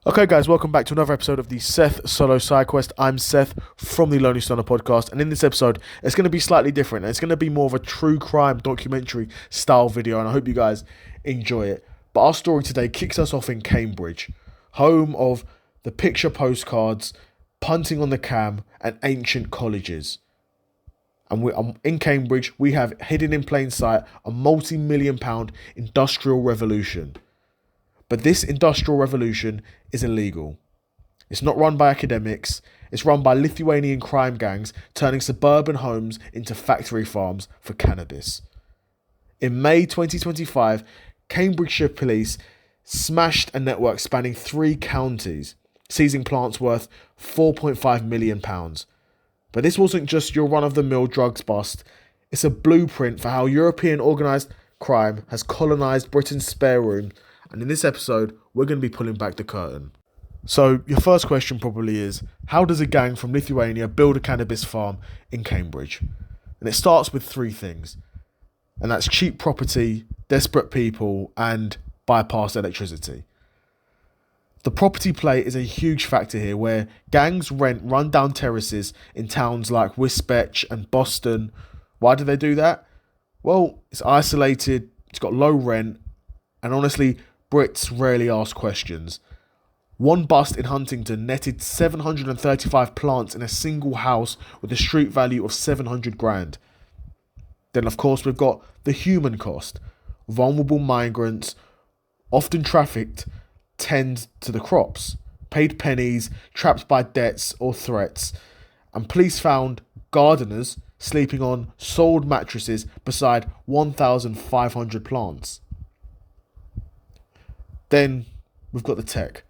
Okay, guys, welcome back to another episode of the Seth Solo Side Quest. I'm Seth from the Lonely Stoner podcast, and in this episode, it's going to be slightly different. It's going to be more of a true crime documentary style video, and I hope you guys enjoy it. But our story today kicks us off in Cambridge, home of the picture postcards, punting on the cam, and ancient colleges. And in Cambridge, we have hidden in plain sight a multi-million-pound industrial revolution. But this industrial revolution is illegal. It's not run by academics, it's run by Lithuanian crime gangs turning suburban homes into factory farms for cannabis. In May 2025, Cambridgeshire police smashed a network spanning 3 counties, seizing plants worth £4.5 million. But this wasn't just your run-of-the-mill drugs bust, it's a blueprint for how European organised crime has colonised Britain's spare room. And in this episode, we're going to be pulling back the curtain. So your first question probably is, how does a gang from Lithuania build a cannabis farm in Cambridge? And it starts with 3 things. And that's cheap property, desperate people, and bypassed electricity. The property play is a huge factor here, where gangs rent run-down terraces in towns like Wisbech and Boston. Why do they do that? Well, it's isolated, it's got low rent, and honestly, Brits rarely ask questions. One bust in Huntington netted 735 plants in a single house with a street value of 700 grand. Then of course we've got the human cost. Vulnerable migrants, often trafficked, tend to the crops, paid pennies, trapped by debts or threats, and police found gardeners sleeping on sold mattresses beside 1,500 plants. Then we've got the tech.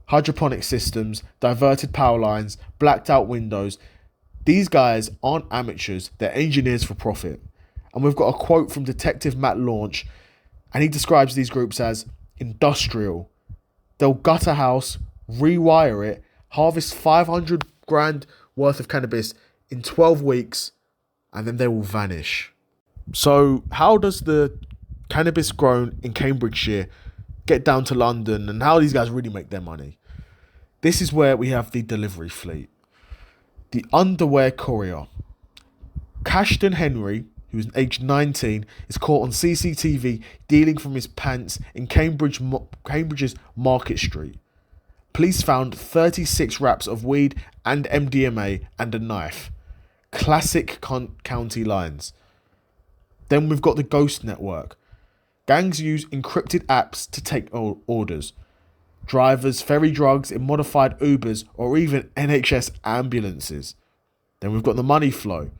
Hydroponic systems, diverted power lines, blacked out windows. These guys aren't amateurs, they're engineers for profit. And we've got a quote from Detective Matt Launch, and he describes these groups as industrial. They'll gut a house, rewire it, harvest 500 grand worth of cannabis in 12 weeks, and then they will vanish. So how does the cannabis grown in Cambridgeshire get down to London, and how these guys really make their money? This is where we have the delivery fleet. The underwear courier. Cashton Henry, who is aged 19, is caught on CCTV dealing from his pants in Cambridge's Market Street. Police found 36 wraps of weed and MDMA and a knife. Classic county lines. Then we've got the ghost network. Gangs use encrypted apps to take orders. Drivers ferry drugs in modified Ubers or even NHS ambulances. Then we've got the money flow.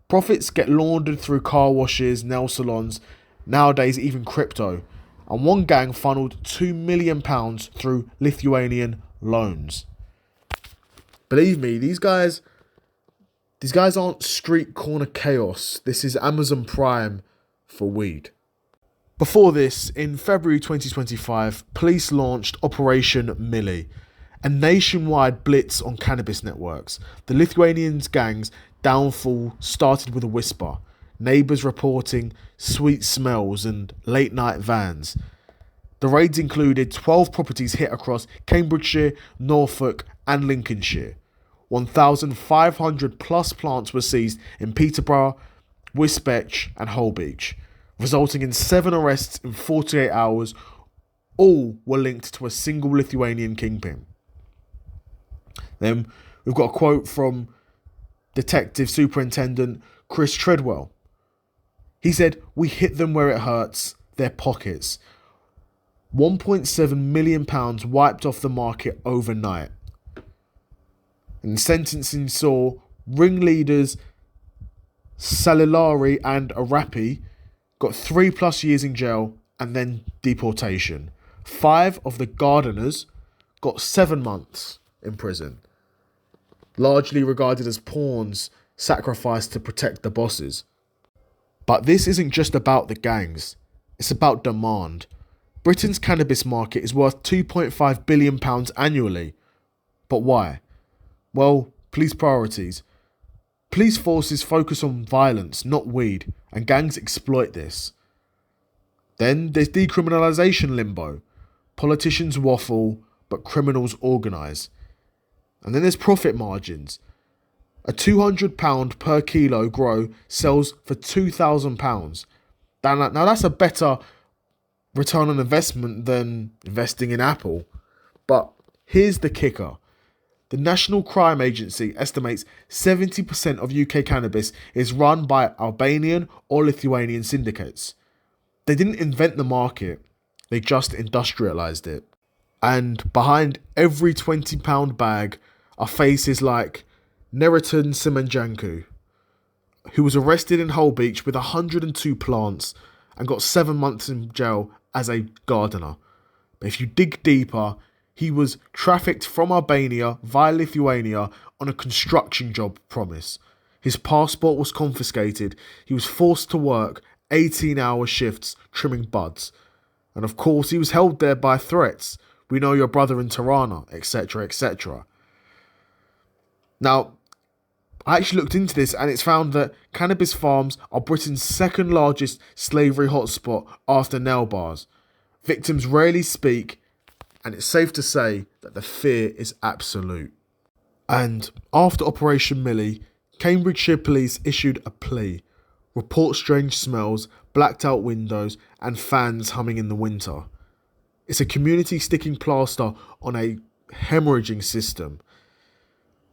Profits get laundered through car washes, nail salons, nowadays even crypto. And one gang funneled £2 million through Lithuanian loans. Believe me, these guys aren't street corner chaos. This is Amazon Prime for weed. Before this, in February 2025, police launched Operation Millie, a nationwide blitz on cannabis networks. The Lithuanian gang's downfall started with a whisper, neighbours reporting sweet smells and late-night vans. The raids included 12 properties hit across Cambridgeshire, Norfolk and Lincolnshire. 1,500 plus plants were seized in Peterborough, Wisbech and Holbeach, resulting in 7 arrests in 48 hours. All were linked to a single Lithuanian kingpin. Then we've got a quote from Detective Superintendent Chris Treadwell. He said, "We hit them where it hurts, their pockets. £1.7 million wiped off the market overnight." And sentencing saw ringleaders Salilari and Arapi got 3+ years in jail and then deportation. 5 of the gardeners got 7 months in prison, largely regarded as pawns sacrificed to protect the bosses. But this isn't just about the gangs, it's about demand. Britain's cannabis market is worth £2.5 billion annually. But why? Well, police priorities. Police forces focus on violence, not weed, and gangs exploit this. Then there's decriminalisation limbo. Politicians waffle, but criminals organise. And then there's profit margins. A £200 per kilo grow sells for £2,000. Now that's a better return on investment than investing in Apple. But here's the kicker. The National Crime Agency estimates 70% of UK cannabis is run by Albanian or Lithuanian syndicates. They didn't invent the market, they just industrialised it. And behind every £20 bag are faces like Neriton Simanjanku, who was arrested in Hull Beach with 102 plants and got 7 months in jail as a gardener. But if you dig deeper, he was trafficked from Albania via Lithuania on a construction job promise. His passport was confiscated. He was forced to work 18-hour shifts trimming buds. And of course, he was held there by threats. We know your brother in Tirana, etc., etc. Now, I actually looked into this and it's found that cannabis farms are Britain's second largest slavery hotspot after nail bars. Victims rarely speak, and it's safe to say that the fear is absolute. And after Operation Millie, Cambridgeshire police issued a plea. Report strange smells, blacked out windows, and fans humming in the winter. It's a community sticking plaster on a hemorrhaging system.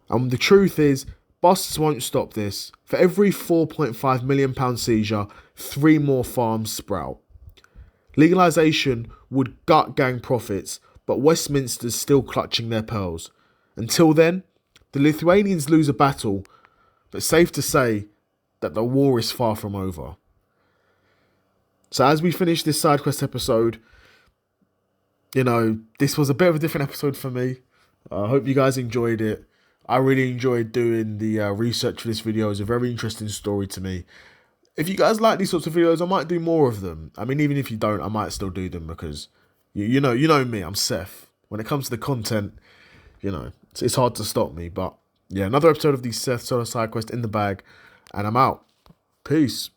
And the truth is, busts won't stop this. For every £4.5 million seizure, 3 more farms sprout. Legalisation would gut gang profits, but Westminster's still clutching their pearls. Until then, the Lithuanians lose a battle, but safe to say that the war is far from over. So as we finish this side quest episode, this was a bit of a different episode for me. I hope you guys enjoyed it. I really enjoyed doing the research for this video. It's a very interesting story to me. If you guys like these sorts of videos, I might do more of them. I mean, even if you don't, I might still do them because you know me, I'm Seth. When it comes to the content, it's hard to stop me. But yeah, another episode of the Seth Solo Side Quest in the bag, and I'm out. Peace.